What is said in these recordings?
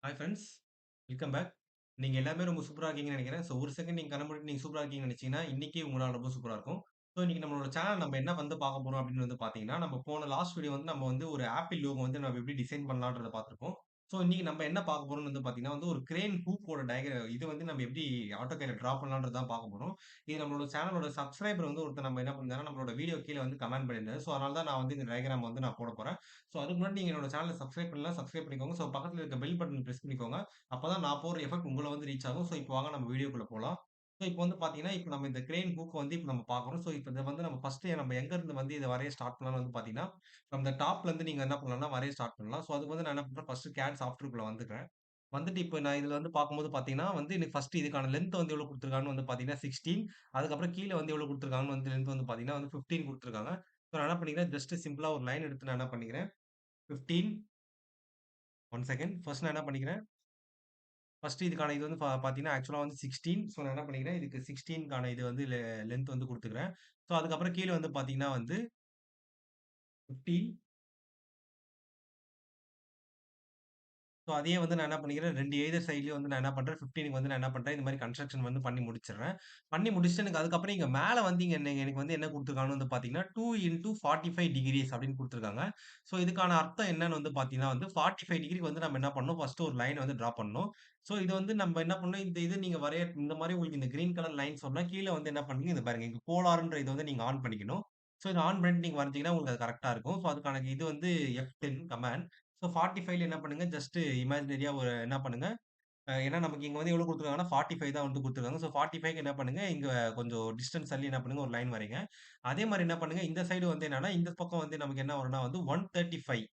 Hi friends. Welcome back. நீங்க எல்லாருமே ரொம்ப சூப்பரா இருக்கீங்கன்னு நெனைக்கிறேன். ஸோ, ஒரு செகண்ட் நீங்க கண்ண மூடிட்டு நீங்க சூப்பரா இருக்கீங்கன்னு நெனச்சீங்கன்னா, இன்னைக்கு உங்களால ரொம்ப சூப்பரா இருக்கும். ஸோ, இன்னைக்கு நம்மளோட சேனல் நம்ம என்ன வந்து பார்க்க போறோம் அப்படின்னு வந்து பார்த்தீங்கன்னா, நம்ம போன லாஸ்ட் வீடியோ வந்து நம்ம வந்து ஒரு ஆப்பிள் லோகோ வந்து நம்ம எப்படி டிசைன் பண்ணலான்றத பார்த்துருப்போம். ஸோ, இன்னைக்கு நம்ம என்ன பார்க்க போறோம்னு வந்து பார்த்தீங்கன்னா, வந்து ஒரு கிரேன் ஹூக்கோட இது வந்து நம்ம எப்படி ஆட்டோகேட்ல டிரா பண்ணலான்றது தான் பார்க்க போறோம். இது நம்மளோட சேனலோட சப்ஸ்கிரைபர் வந்து ஒருத்தர் நம்ம என்ன பண்ணியிருந்தாருன்னா, நம்மளோட வீடியோ கீழ வந்து கமெண்ட் பண்ணியிருந்தாரு. ஸோ, அதனால தான் நான் வந்து இந்த டயகிராம் வந்து நான் போடப் போறேன். ஸோ, அதுக்கு முன்னாடி நீங்க என்னோட சேனல சப்ஸ்கிரைப் பண்ணலனா சப்ஸ்கிரைப் பண்ணிக்கோங்க. ஸோ, பக்கத்துல இருக்க பெல் பட்டன் பிரஸ் பண்ணிக்கோங்க. அப்பதான் நான் போடுற எஃபெக்ட் உங்கள வந்து ரீச் ஆகும். ஸோ, இப்போ வாங்க நம்ம வீடியோக்குள்ள போலாம். ஸோ, இப்போ வந்து பார்த்தீங்கன்னா, இப்போ நம்ம இந்த கிரேன் ஹூக் வந்து இப்ப நம்ம பார்க்குறோம். ஸோ, இப்ப இத வந்து நம்ம ஃபர்ஸ்ட்டு நம்ம எங்க இருந்து வந்து இத வரைய ஸ்டார்ட் பண்ணலாம்னு வந்து பார்த்தீங்கன்னா, ஃப்ரம் த டாப்ல இருந்து நீங்க என்ன பண்ணலாம்னா வரைய ஸ்டார்ட் பண்ணலாம். ஸோ, அதுக்கு வந்து நான் என்ன பண்றேன், ஃபர்ஸ்ட்டு CAD சாஃப்ட்வேர்க்குள்ள வந்துக்கிறேன். வந்துட்டு இப்ப நான் இதுல வந்து பார்க்கும்போது பார்த்தீங்கன்னா, வந்து எனக்கு ஃபர்ஸ்ட்டு இதுக்கான லென்த் வந்து எவ்வளோ குடுத்துருக்காங்கன்னு வந்து பார்த்தீங்கன்னா 16. அதுக்கப்புறம் கீழ வந்து எவ்வளோ குடுத்துருக்காங்கன்னு வந்து லென்த் வந்து பார்த்தீங்கன்னா வந்து 15 குடுத்துருக்காங்க. ஸோ, நான் என்ன பண்ணிக்கிறேன், ஜஸ்ட் சிம்பிளா ஒரு லைன் எடுத்து நான் என்ன பண்ணிக்கிறேன், 15 1 செகண்ட். ஃபர்ஸ்ட் நான் என்ன பண்ணிக்கிறேன், ஃபர்ஸ்ட் இதுக்கான இது வந்து பார்த்தீங்கன்னா, ஆக்சுவலா வந்து 16. ஸோ நான் என்ன பண்ணிக்கிறேன், இதுக்கு 16க்கான இது வந்து லென்த் வந்து குடுத்துக்கிறேன். ஸோ அதுக்கப்புறம் கீழ வந்து பார்த்தீங்கன்னா வந்து 15. ஸோ அதையே வந்து நான் என்ன பண்ணிக்கிறேன், 2 எய்தர் சைட்லயும் வந்து நான் என்ன பண்றேன், 15க்கு வந்து நான் என்ன பண்றேன், இந்த மாரி கன்ஸ்ட்ரக்ஷன் வந்து பண்ணி முடிச்சுடுறேன். பண்ணி முடிச்சுட்டு எனக்கு அதுக்கப்புறம் இங்க மேல வந்து இங்க எனக்கு வந்து என்ன குடுத்துருக்காங்கன்னு வந்து பார்த்தீங்கன்னா, 2 இன்டூ 45 டிகிரீஸ் அப்படின்னு குடுத்துருக்காங்க. ஸோ இதுக்கான அர்த்தம் என்னன்னு வந்து பார்த்தீங்கன்னா வந்து 45 டிகிரிக்கு வந்து நம்ம என்ன பண்ணணும், ஃபர்ஸ்ட் ஒரு லைன் வந்து டிரா பண்ணணும். ஸோ இது வந்து நம்ம என்ன பண்ணணும், இந்த இது நீங்க இந்த மாரி உங்களுக்கு இந்த கிரீன் கலர் லைன் சொன்னா, கீழ வந்து என்ன பண்ணுவீங்க, இந்த பாருங்க இங்க போலார்ன்ற இத வந்து நீங்க ஆன் பண்ணிக்கணும். ஸோ இத ஆன் பண்ணிட்டு நீங்க வரைஞ்சீங்கன்னா உங்களுக்கு அது கரெக்ட்டா இருக்கும். ஸோ அதுக்கான இது வந்து F10 கமாண்ட். ஸோ 45ல என்ன பண்ணுங்க, ஜஸ்ட் இமேஜினரியா ஒரு என்ன பண்ணுங்க, ஏன்னா நமக்கு இங்க வந்து எவ்வளோ குடுத்துருக்காங்கன்னா 45 தான் வந்து குடுத்துருக்காங்க. ஸோ 45க்கு என்ன பண்ணுங்க, இங்க கொஞ்சம் டிஸ்டன்ஸ் தள்ளி என்ன பண்ணுங்க, ஒரு லைன் வரைங்க. அதே மாரி என்ன பண்ணுங்க, இந்த சைடு வந்து என்னன்னா, இந்த பக்கம் வந்து நமக்கு என்ன வரும்னா வந்து 135.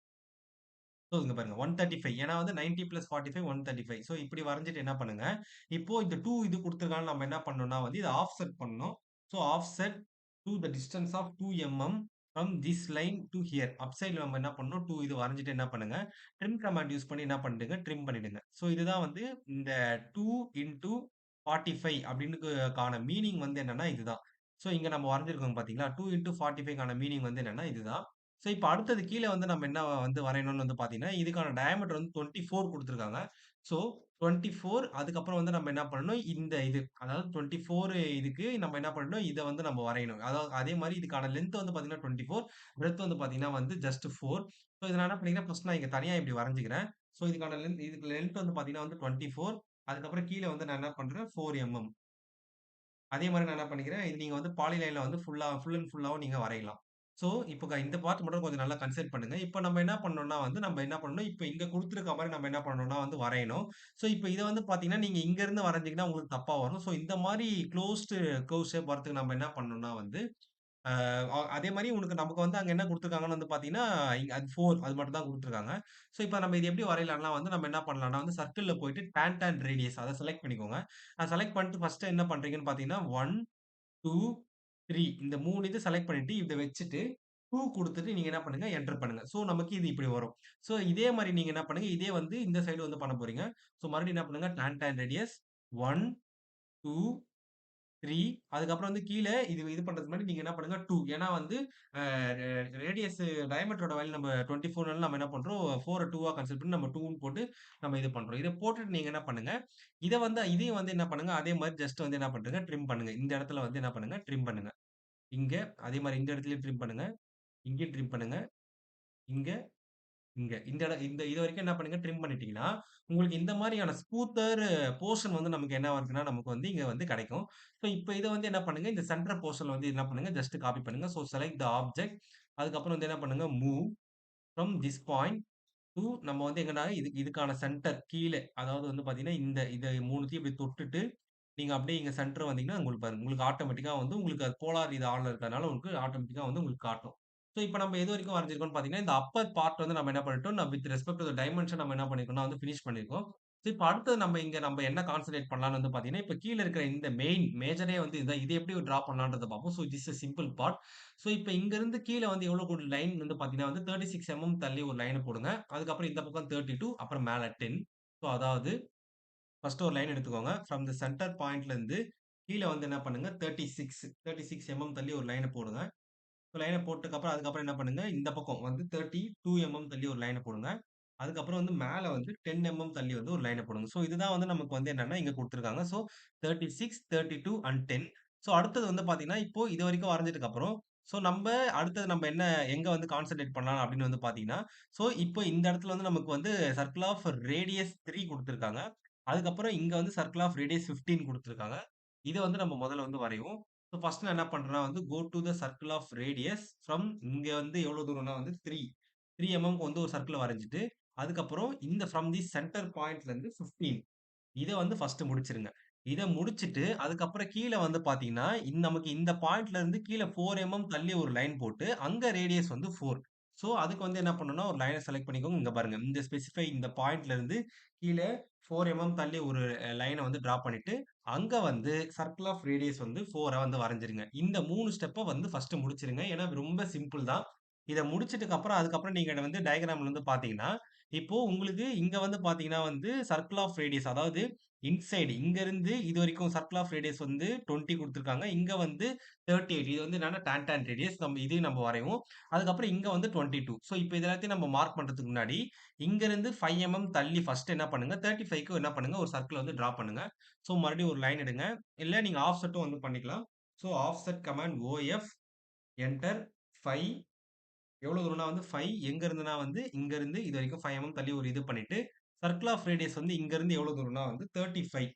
ஸோ இங்க பாருங்க 135. ஏன்னா வந்து 90 பிளஸ் 45 135. ஸோ இப்படி வரைஞ்சுட்டு என்ன பண்ணுங்க, இப்போ இந்த 2 இது குடுத்துருக்காங்க நம்ம என்ன பண்ணணும்னா வந்து இத ஆஃப்செட் பண்ணணும். So offset to the distance of 2 from this line to here. Up சைட்ல நம்ம என்ன பண்ணணும், 2 இது வரைஞ்சுட்டு என்ன பண்ணுங்க, ட்ரிம் கமாண்ட் யூஸ் பண்ணி என்ன பண்ணிடுங்க, ட்ரிம் பண்ணிடுங்க. ஸோ இதுதான் வந்து இந்த 2 இன்டூ 45 அப்படின்னு கான மீனிங் வந்து என்னன்னா இதுதான். ஸோ இங்க நம்ம வரைஞ்சிருக்கோம் பார்த்தீங்களா? 2 இன்டூ 45க்கான மீனிங் வந்து என்னன்னா இதுதான். ஸோ இப்ப அடுத்தது கீழ வந்து நம்ம என்ன வந்து வரையணும்னு வந்து பார்த்தீங்கன்னா, இதுக்கான டயாமீட்டர் வந்து 24 குடுத்துருக்காங்க. ஸோ 24 அதுக்கப்புறம் வந்து நம்ம என்ன பண்ணணும், இந்த இது அதாவது 24 இதுக்கு நம்ம என்ன பண்ணணும், இத வந்து நம்ம வரையணும். அதாவது அதே மாரி இதுக்கான லென்த் வந்து பார்த்தீங்கன்னா 24, பிரெட்த் வந்து பார்த்தீங்கன்னா வந்து ஜஸ்ட் 4. ஸோ இத நான் என்ன பண்ணிக்கிறேன், ஃபர்ஸ்ட் நான் இங்க தனியா இப்படி வரைஞ்சுக்கிறேன். ஸோ இதுக்கு லென்த் வந்து பார்த்தீங்கன்னா வந்து 24. அதுக்கப்புறம் கீழ வந்து நான் என்ன பண்றேன், 4 அதே மாரி நான் என்ன பண்ணிக்கிறேன், இது நீங்க வந்து பாலிலைன்ல வந்து ஃபுல் அண்ட் ஃபுல்லாவும் நீங்க வரையலாம். ஸோ, இப்போ இந்த பார்ட் மட்டும் கொஞ்சம் நல்லா கன்சிடர் பண்ணுங்க. இப்ப நம்ம என்ன பண்ணணும்னா வந்து, நம்ம என்ன பண்ணணும், இப்ப இங்க குடுத்திருக்க மாரி நம்ம என்ன பண்ணணும்னா வந்து வரையணும். ஸோ, இப்ப இத வந்து பார்த்தீங்கன்னா, நீங்க இங்க இருந்து வரைஞ்சீங்கன்னா உங்களுக்கு தப்பா வரும். ஸோ, இந்த மாரி க்ளோஸ்டு கர்வ் ஷேப் வரதுக்கு நம்ம என்ன பண்ணணும்னா வந்து, அ அதே மாரி நமக்கு வந்து அங்க என்ன குடுத்துருக்காங்கன்னு வந்து பார்த்தீங்கன்னா, இங்க அது 4 அது மட்டும் தான் குடுத்துருக்காங்க. ஸோ, இப்ப நம்ம இது எப்படி வரையலாம்னா வந்து, நம்ம என்ன பண்ணலாம்னா வந்து சர்க்கிள்ல போயிட்டு டான் ரேடியஸ் அத செலக்ட் பண்ணிக்கோங்க. செலக்ட் பண்ணிட்டு ஃபர்ஸ்ட் என்ன பண்றீங்கன்னு பார்த்தீங்கன்னா, 1, 2, 3 இந்த 3 இது செலக்ட் பண்ணிட்டு, இத வச்சுட்டு 2 குடுத்துட்டு நீங்க என்ன பண்ணுங்க, என்டர் பண்ணுங்க. சோ நமக்கு இது இப்படி வரும். சோ இதே மாரி நீங்க என்ன பண்ணுங்க, இதே வந்து இந்த சைடு வந்து பண்ண போறீங்க. சோ மறுபடியும் என்ன பண்ணுங்க, டான் ரேடியஸ் 1, 2, 3 அதுக்கப்புறம் வந்து கீழ இது இது பண்றதுக்கு முன்னாடி நீங்க என்ன பண்ணுங்க 2 ஏன்னா வந்து அ ரேடியஸ் டயாமீட்டரோட வேல்யூ நம்ம 24னால நம்ம என்ன பண்றோம் 4 2வா கன்சிடர் பண்ணி நம்ம 2ன்னு போட்டு நம்ம இது பண்றோம். இத போட்டுட்டு நீங்க என்ன பண்ணுங்க, இதையும் வந்து என்ன பண்ணுங்க, அதே மாரி ஜஸ்ட் வந்து என்ன பண்றீங்க, ட்ரிம் பண்ணுங்க. இந்த இடத்துல வந்து என்ன பண்ணுங்க, ட்ரிம் பண்ணுங்க. இங்க அதே மாரி இந்த இடத்துலயும் ட்ரிம் பண்ணுங்க. இங்கேயும் ட்ரிம் பண்ணுங்க. இங்க, இங்க. இந்த இதுவரைக்கும் என்ன பண்ணுங்க, ட்ரிம் பண்ணிட்டீங்கன்னா, உங்களுக்கு இந்த மாரியான ஸ்மூத்தர் போர்ஷன் வந்து நமக்கு என்னவா இருக்குன்னா, நமக்கு வந்து இங்க வந்து கிடைக்கும். ஸோ இப்ப இத வந்து என்ன பண்ணுங்க, இந்த சென்டர் போர்ஷன்ல வந்து என்ன பண்ணுங்க, ஜஸ்ட் காப்பி பண்ணுங்க. So select the object. அதுக்கப்புறம் வந்து என்ன பண்ணுங்க, move from this point to நம்ம வந்து எங்கன்னா, இதுக்கான சென்டர் கீழ. அதாவது வந்து பார்த்தீங்கன்னா, இத 3த்தையும் இப்படி தொட்டுட்டு, நீங்க அப்படியே இங்க சென்டர் வந்தீங்கன்னா, உங்களுக்கு பாருங்க. உங்களுக்கு ஆட்டோமேட்டிக்கா வந்து உங்களுக்கு அது போலார் இது ஆன்ல இருக்கிறதுனால உங்களுக்கு ஆட்டோமேட்டிக்கா வந்து உங்களுக்கு காட்டும். ஸோ இப்ப நம்ம எதுவரைக்கும் வரைஞ்சிருக்கோம்னு பார்த்தீங்கன்னா, இந்த அப்பர் பார்ட் வந்து நம்ம என்ன பண்ணிட்டோம், with respect to the dimension நம்ம என்ன பண்ணியிருக்கோம்னா வந்து பினிஷ் பண்ணியிருக்கோம். ஸோ இப்ப அடுத்தது நம்ம என்ன கான்சன்ட்ரேட் பண்ணலாம்னு வந்து பார்த்தீங்கன்னா, இப்ப கீழ இருக்கிற இந்த மேஜரே வந்து இதுதான். இது எப்படி டிரா பண்ணலான்றத பார்ப்போம். So this is simple part. So இப்ப இங்கருந்து கீழ வந்து எவ்வளோ லைன் வந்து பார்த்தீங்கன்னா வந்து 36 தள்ளி ஒரு லைன் போடுங்க. அதுக்கப்புறம் இந்த பக்கம் 32 அப்புறம் மேல 10. ஸோ அதாவது ஃபர்ஸ்ட் ஒரு லைன் எடுத்துக்கோங்க. ஃப்ரம் தி சென்டர் பாயிண்ட்லருந்து கீழ வந்து என்ன பண்ணுங்க 36 தள்ளி ஒரு லைன போடுங்க. லைன போட்டதுக்கப்புறம் அதுக்கப்புறம் என்ன பண்ணுங்க, இந்த பக்கம் வந்து 32 தள்ளி ஒரு லைன போடுங்க. அதுக்கப்புறம் வந்து மேல வந்து 10 தள்ளி வந்து ஒரு லைன போடுங்க. ஸோ இதுதான் வந்து நமக்கு வந்து என்னன்னா, இங்க குடுத்துருக்காங்க. So 36, 32 and 10. ஸோ அடுத்தது வந்து பார்த்தீங்கன்னா, இப்போ இதுவரைக்கும் வரைஞ்சதுக்கு அப்புறம், ஸோ அடுத்தது நம்ம எங்க வந்து கான்சன்ட்ரேட் பண்ணலாம் அப்படின்னு வந்து பார்த்தீங்கன்னா, ஸோ இப்போ இந்த இடத்துல வந்து நமக்கு வந்து சர்க்கிள் ஆஃப் ரேடியஸ் 3 குடுத்துருக்காங்க. அதுக்கப்புறம் இங்க வந்து சர்க்கிள் ஆஃப் ரேடியஸ் 15 குடுத்துருக்காங்க. இத வந்து நம்ம முதல்ல வந்து வரைவோம். ஸோ ஃபர்ஸ்ட் நான் என்ன பண்றேன்னா வந்து, go to the circle of radius from இங்க வந்து எவ்வளோ தூரம்னா வந்து 3. 3 எம்எம்க்கு வந்து ஒரு சர்க்கிள் வரைஞ்சுட்டு, அதுக்கப்புறம் இந்த ஃப்ரம் தி சென்டர் பாயிண்ட்லேருந்து 15 இத வந்து ஃபர்ஸ்ட் முடிச்சிருங்க. இத முடிச்சுட்டு, அதுக்கப்புறம் கீழ வந்து பார்த்தீங்கன்னா, நமக்கு இந்த பாயிண்ட்ல இருந்து கீழ 4 தள்ளி ஒரு லைன் போட்டு, அங்க ரேடியஸ் வந்து 4. ஸோ, அதுக்கு வந்து என்ன பண்ணணும்னா, ஒரு லைன செலக்ட் பண்ணிக்கோங்க. இங்க பாருங்க. இந்த பாயிண்ட்ல இருந்து கீழ 4 தள்ளி ஒரு லைன வந்து டிரா பண்ணிட்டு, அங்க வந்து சர்க்கிள் ஆஃப் ரேடியஸ் வந்து 4 வந்து வரைஞ்சிருங்க. இந்த 3 ஸ்டெப்ப வந்து ஃபர்ஸ்ட் முடிச்சிருங்க. ஏன்னா ரொம்ப சிம்பிள் தான். இத முடிச்சதுக்கு அப்புறம், அதுக்கப்புறம் நீங்க இத வந்து டயகிராம்ல வந்து பார்த்தீங்கன்னா, இப்போ உங்களுக்கு இங்க வந்து பார்த்தீங்கன்னா வந்து சர்க்கிள் ஆஃப் ரேடியஸ் அதாவது இன்சைட் இங்க இருந்து இதுவரைக்கும் சர்க்கிள் ஆஃப் ரேடியஸ் வந்து 20 குடுத்துருக்காங்க. இங்க வந்து 38 இது வந்து என்னன்னா டான்டான் ரேடியஸ். இதையும் நம்ம வரைவோம். அதுக்கப்புறம் இங்க வந்து 22. ஸோ இப்ப இது எல்லாத்தையும் நம்ம மார்க் பண்றதுக்கு முன்னாடி, இங்க இருந்து 5 தள்ளி ஃபர்ஸ்ட் என்ன பண்ணுங்க, 35க்கு என்ன பண்ணுங்க, ஒரு சர்க்கிள் வந்து டிரா பண்ணுங்க. ஸோ மறுபடியும் ஒரு லைன் எடுங்க. இல்ல நீங்க ஆஃப்செட்டும் வந்து பண்ணிக்கலாம். So offset command OF enter 5 எவ்வளோ தூரம்னா வந்து 5 எங்க இருந்துனா வந்து இங்க இருந்து இதுவரைக்கும் 5 தள்ளி ஒரு இது பண்ணிட்டு, சர்க்கிள் ஆஃப் ரேடியஸ் வந்து இங்க இருந்து எவ்வளோ தூரம்னா வந்து 35.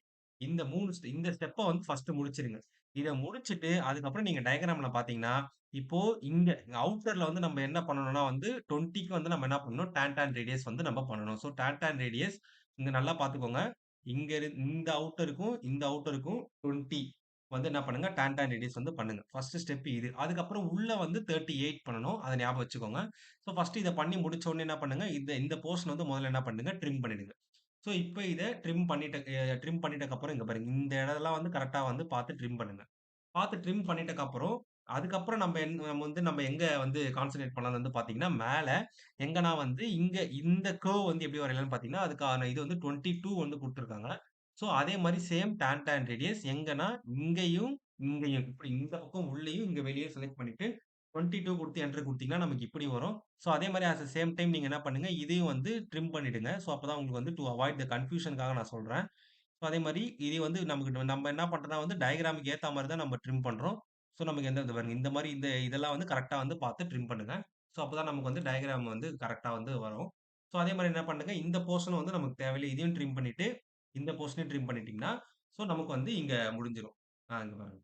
இந்த ஸ்டெப்ப வந்து ஃபர்ஸ்ட் முடிச்சிருங்க. இத முடிச்சுட்டு, அதுக்கப்புறம் நீங்க டயகிராம்ல பார்த்தீங்கன்னா, இப்போ இங்க அவுட்டர்ல வந்து நம்ம என்ன பண்ணணும்னா வந்து 20க்கு வந்து நம்ம என்ன பண்ணணும், டான் ரேடியஸ் வந்து நம்ம பண்ணணும். ஸோ டான் ரேடியஸ் இங்க நல்லா பார்த்துக்கோங்க. இந்த அவுட்டருக்கும் 20 வந்து என்ன பண்ணுங்க, டான் ரேடியஸ் வந்து பண்ணுங்க. ஃபர்ஸ்ட் ஸ்டெப் இது. அதுக்கப்புறம் உள்ள வந்து 38 பண்ணணும். அத ஞாபகம் வச்சுக்கோங்க. ஸோ ஃபர்ஸ்ட் இத பண்ணி முடிச்ச உடனே என்ன பண்ணுங்க, இந்த போர்ஷன் வந்து முதல்ல என்ன பண்ணுங்க, ட்ரிம் பண்ணிடுங்க. ஸோ இப்ப இத ட்ரிம் பண்ணிட்டதுக்கப்புறம் இங்க பாருங்க. இந்த இடம்லாம் வந்து கரெக்ட்டா வந்து பார்த்து ட்ரிம் பண்ணுங்க. பார்த்து ட்ரிம் பண்ணிட்டதுக்கப்புறம், அதுக்கப்புறம் நம்ம எங்க வந்து கான்சன்ட்ரேட் பண்ணலாம்னு வந்து பார்த்தீங்கன்னா, மேல எங்கன்னா வந்து இந்த கர்வ் வந்து எப்படி வரையலாம்னு பார்த்தீங்கன்னா, அதுக்கான இது வந்து 22 வந்து குடுத்துருக்காங்க. ஸோ அதே மாரி சேம் டான் ரேடியஸ் எங்கன்னா, இங்கேயும், இங்கேயும் இப்படி இந்த பக்கம் உள்ளேயும், இங்க வெளிய செலக்ட் பண்ணிட்டு 22 குடுத்து என்டர் குடுத்தீங்கன்னா, நமக்கு இப்படி வரும். ஸோ அதே மாரி அட் த சேம் டைம் நீங்க என்ன பண்ணுங்க, இதையும் வந்து ட்ரிம் பண்ணிடுங்க. ஸோ அப்பதான் உங்களுக்கு வந்து டூ அவாய்ட் த கன்ஃப்யூஷன்க்காக நான் சொல்றேன். ஸோ அதே மாரி இது வந்து நம்ம என்ன பண்றோம்னா வந்து டயகிராமுக்கு ஏத்தா மாரி தான் நம்ம ட்ரிம் பண்றோம். ஸோ நமக்கு இந்த பாருங்க இந்த மாரி இதெல்லாம் வந்து கரெக்ட்டா வந்து பார்த்து ட்ரிம் பண்ணுங்க. ஸோ அப்பதான் நமக்கு வந்து டயகிராம் வந்து கரெக்ட்டா வந்து வரும். ஸோ அதே மாரி என்ன பண்ணுங்க, இந்த போர்ஷன் வந்து நமக்கு தேவையில்ல. இதையும் ட்ரிம் பண்ணிட்டு, இந்த போர்ஷனையும் ட்ரிம் பண்ணிட்டீங்கன்னா, ஸோ நமக்கு வந்து இங்க முடிஞ்சிரும். இங்க பாருங்க.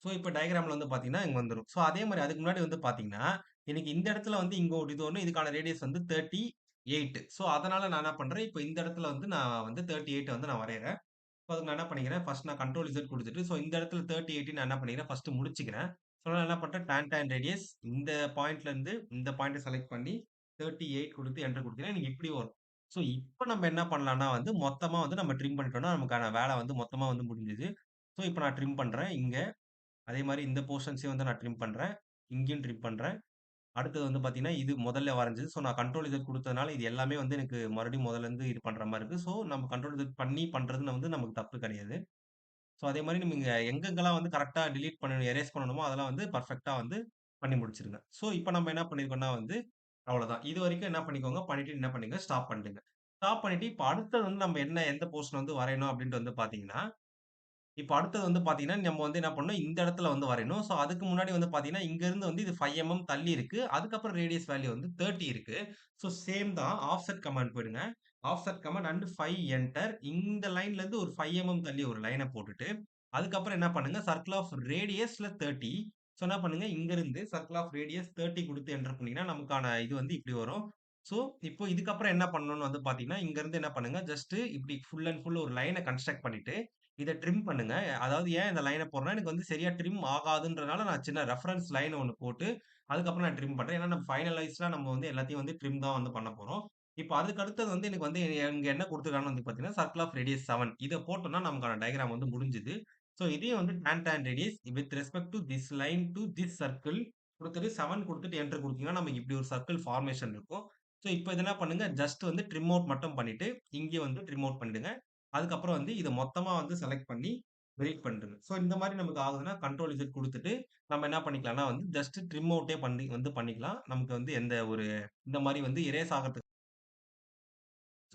ஸோ இப்ப டயகிராம்ல வந்து பார்த்தீங்கன்னா, இங்க வந்துரும். ஸோ அதே மாரி அதுக்கு முன்னாடி வந்து பார்த்தீங்கன்னா, எனக்கு இந்த இடத்துல வந்து இங்க ஒரு இது ஒண்ணு, இதுக்கான ரேடியஸ் வந்து 38. ஸோ அதனால நான் என்ன பண்றேன், இப்ப இந்த இடத்துல வந்து நான் வந்து 38 வந்து நான் வரையறேன். ஸோ அதுக்கு நான் என்ன பண்ணிக்கிறேன், ஃபர்ஸ்ட் நான் கண்ட்ரோல் Z குடுத்துட்டு, ஸோ இந்த இடத்துல 38 நான் என்ன பண்ணிக்கிறேன், ஃபர்ஸ்ட் முடிச்சுக்கிறேன். ஸோ நான் என்ன பண்றேன், டான் ரேடியஸ் இந்த பாயிண்ட்ல இருந்து இந்த பாயிண்ட்ட செலக்ட் பண்ணி 38 குடுத்து என்டர் குடுத்தீங்கன்னா, எனக்கு இப்படி வரும். ஸோ இப்ப நம்ம என்ன பண்ணலாம்னா வந்து, மொத்தமா வந்து நம்ம ட்ரிம் பண்ணிட்டோம்னா, நமக்கான வேலை வந்து மொத்தமா வந்து முடிஞ்சுது. ஸோ இப்ப நான் ட்ரிம் பண்றேன் இங்க. அதே மாரி இந்த போர்ஷன்ஸையும் வந்து நான் ட்ரிம் பண்றேன். இங்கேயும் ட்ரிம் பண்றேன். அடுத்தது வந்து பார்த்தீங்கன்னா, இது முதல்ல வரைஞ்சது. ஸோ நான் கண்ட்ரோல் Z குடுத்ததுனால, இது எல்லாமே வந்து எனக்கு மறுபடியும் முதல்லருந்து இது பண்ற மாரி இருக்கு. ஸோ நம்ம கண்ட்ரோல் Z பண்ணி பண்றது வந்து நமக்கு தப்பு கிடையாது. ஸோ அதே மாரி நீங்க எங்கெங்கெல்லாம் வந்து கரெக்ட்டா டிலீட் பண்ணணும், எரேஸ் பண்ணணுமோ, அதெல்லாம் வந்து பெர்ஃபெக்ட்டா வந்து பண்ணி முடிச்சுருங்க. ஸோ இப்ப நம்ம என்ன பண்ணியிருக்கோம்னா வந்து, அவ்வளோதான். இதுவரைக்கும் என்ன பண்ணிக்கோங்க, பண்ணிட்டு என்ன பண்ணீங்க, ஸ்டாப் பண்ணிடுங்க. ஸ்டாப் பண்ணிட்டு, இப்ப அடுத்தது வந்து நம்ம எந்த போர்ஷன் வந்து வரையணும் அப்டின்ட்டு வந்து பார்த்தீங்கன்னா, இப்ப அடுத்தது வந்து பார்த்தீங்கன்னா, நம்ம வந்து என்ன பண்ணணும், இந்த இடத்துல வந்து வரையணும். ஸோ அதுக்கு முன்னாடி வந்து பார்த்தீங்கன்னா, இங்கருந்து வந்து இது 5 தள்ளி இருக்கு. அதுக்கப்புறம் ரேடியஸ் வேல்யூ வந்து 30 இருக்கு. ஸோ சேம் தான். ஆஃப்செட் கமாண்ட் போயிடுங்க. Offset command and 5 enter. இந்த லைன்லருந்து ஒரு 5 தள்ளி ஒரு லைன போட்டுட்டு, அதுக்கப்புறம் என்ன பண்ணுங்க, சர்க்கிள் ஆஃப் ரேடியஸ்ல 30. ஸோ என்ன பண்ணுங்க, இங்கருந்து சர்க்கிள் ஆஃப் ரேடியஸ் 30 குடுத்து என்டர் பண்ணீங்கன்னா, நமக்கான இது வந்து இப்படி வரும். ஸோ இப்போ இதுக்கப்புறம் என்ன பண்ணணும்னு வந்து பார்த்தீங்கன்னா, இங்கருந்து என்ன பண்ணுங்க, ஜஸ்ட் இப்படி ஃபுல் அண்ட் ஃபுல் ஒரு லைன கன்ஸ்ட்ரக்ட் பண்ணிட்டு, இத ட்ரிம் பண்ணுங்க. அதாவது ஏன் இந்த லைன போடுறேன்னா, எனக்கு வந்து சரியா ட்ரிம் ஆகாதுன்றனால நான் சின்ன ரெஃபரன்ஸ் லைன் ஒண்ணு போட்டு, அதுக்கப்புறம் நான் ட்ரிம் பண்றேன். ஏன்னா நம்ம ஃபைனலைஸ்டா நம்ம வந்து எல்லாத்தையும் வந்து ட்ரிம் தான் வந்து பண்ண போறோம். இப்ப அதுக்கு அடுத்தது வந்து எனக்கு வந்து இங்க என்ன குடுத்துருக்காங்கன்னு வந்து பார்த்தீங்கன்னா, சர்க்கிள் ஆஃப் ரேடியஸ் 7 இத போட்டோம்னா நமக்கான டயகிராம் வந்து முடிஞ்சுது. ஸோ இதையும் வந்து டான் radius with respect to this line to this circle குடுத்துட்டு 7 குடுத்துட்டு என்டர் குடுத்தீங்கன்னா, நமக்கு இப்படி ஒரு சர்க்கிள் ஃபார்மேஷன் இருக்கும். ஸோ இப்ப இத என்ன பண்ணுங்க, ஜஸ்ட் வந்து ட்ரிம் அவுட் மட்டும் பண்ணிட்டு, இங்கேயும் வந்து ட்ரிம் அவுட் பண்ணிடுங்க. அதுக்கப்புறம் வந்து இத மொத்தமா வந்து செலக்ட் பண்ணி டெலீட் பண்ணிடுங்க. ஸோ இந்த மாரி நமக்கு ஆகுதுன்னா, கண்ட்ரோல் இசட் குடுத்துட்டு, நம்ம என்ன பண்ணிக்கலாம்னா வந்து ஜஸ்ட் ட்ரிம் அவுட்டே பண்ணிக்கலாம். நமக்கு வந்து எந்த ஒரு இந்த மாரி வந்து எரேஸ் ஆகறதுக்கு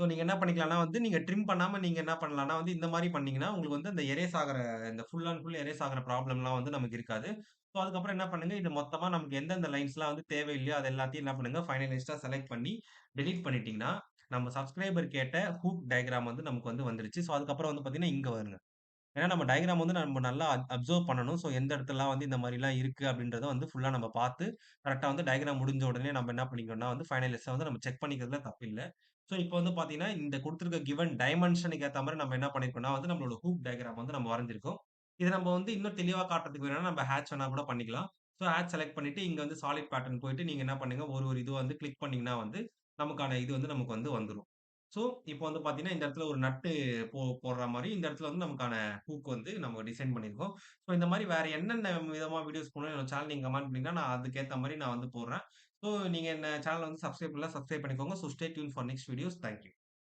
ஸோ நீங்க என்ன பண்ணிக்கலாம்னா வந்து, நீங்க ட்ரிம் பண்ணாம நீங்க என்ன பண்ணலாம்னா வந்து, இந்த மாரி பண்ணீங்கன்னா, உங்களுக்கு வந்து அந்த எரேஸ் ஆகுற இந்த ஃபுல் அண்ட் ஃபுல் எரேஸ் ஆகுற ப்ராப்ளம்லாம் வந்து நமக்கு இருக்காது. ஸோ அதுக்கப்புறம் என்ன பண்ணுங்க, இது மொத்தமா நமக்கு எந்தெந்த லைன்ஸ்லாம் வந்து தேவையில்லையோ, அது எல்லாத்தையும் என்ன பண்ணுங்க, ஃபைனலைஸ்டா செலக்ட் பண்ணி டெலீட் பண்ணிட்டீங்கன்னா, நம்ம சப்ஸ்கிரைபர் கேட்ட ஹூக் டயகிராம் வந்து நமக்கு வந்து வந்துருச்சு. ஸோ அதுக்கப்புறம் வந்து பார்த்தீங்கன்னா, இங்க வருங்க. ஏன்னா நம்ம டயகிராம் வந்து நம்ம நல்லா அப்சர்வ் பண்ணணும். ஸோ எந்த இடத்துலலாம் வந்து இந்த மாரிலாம் இருக்கு அப்படின்றத வந்து ஃபுல்லா நம்ம பார்த்து, கரெக்ட்டா வந்து டயகிராம் முடிஞ்ச உடனே நம்ம என்ன பண்ணிக்கணும்னா வந்து ஃபைனலைஸா வந்து நம்ம செக் பண்ணிக்கிறதுல தப்பில்ல. ஸோ இப்போ வந்து பார்த்தீங்கன்னா, இந்த குடுத்திருக்க கிவன் டைமென்ஷனுக்கு ஏத்த மாரி நம்ம என்ன பண்ணியிருக்கோம்னா வந்து நம்மளோட ஹூக் டயகிராம் வந்து நம்ம வரைஞ்சிருக்கோம். இத நம்ம வந்து இன்னும் தெளிவா காட்டுறதுக்கு வேணும்னா நம்ம ஹேட்ச் வேணா கூட பண்ணிக்கலாம். ஸோ ஹேட்ச் செலக்ட் பண்ணிட்டு இங்க வந்து சாலிட் பேட்டர்ன் போயிட்டு நீங்க என்ன பண்ணுங்க, ஒரு ஒரு இதுவ வந்து கிளிக் பண்ணீங்கன்னா வந்து, நமக்கான இது வந்து நமக்கு வந்து வந்துரும். ஸோ இப்போ வந்து பார்த்தீங்கன்னா, இந்த இடத்துல ஒரு நட்டு போடுற மாரி இந்த இடத்துல வந்து நமக்கான ஹூக் வந்து நம்ம டிசைன் பண்ணியிருக்கோம். ஸோ இந்த மாரி வேற என்னென்ன விதமா வீடியோஸ் போடணும் என்னோட சேனல் நீங்க கமெண்ட் பண்ணீங்கன்னா, நான் அதுக்கேத்த மாரி நான் வந்து போடுறேன். ஸோ நீங்க என்ன சேனல வந்து சப்ஸ்கிரைப் பண்ணல சப்ஸ்கிரைப் பண்ணிக்கோங்க. So stay tune for next videos. Thank you.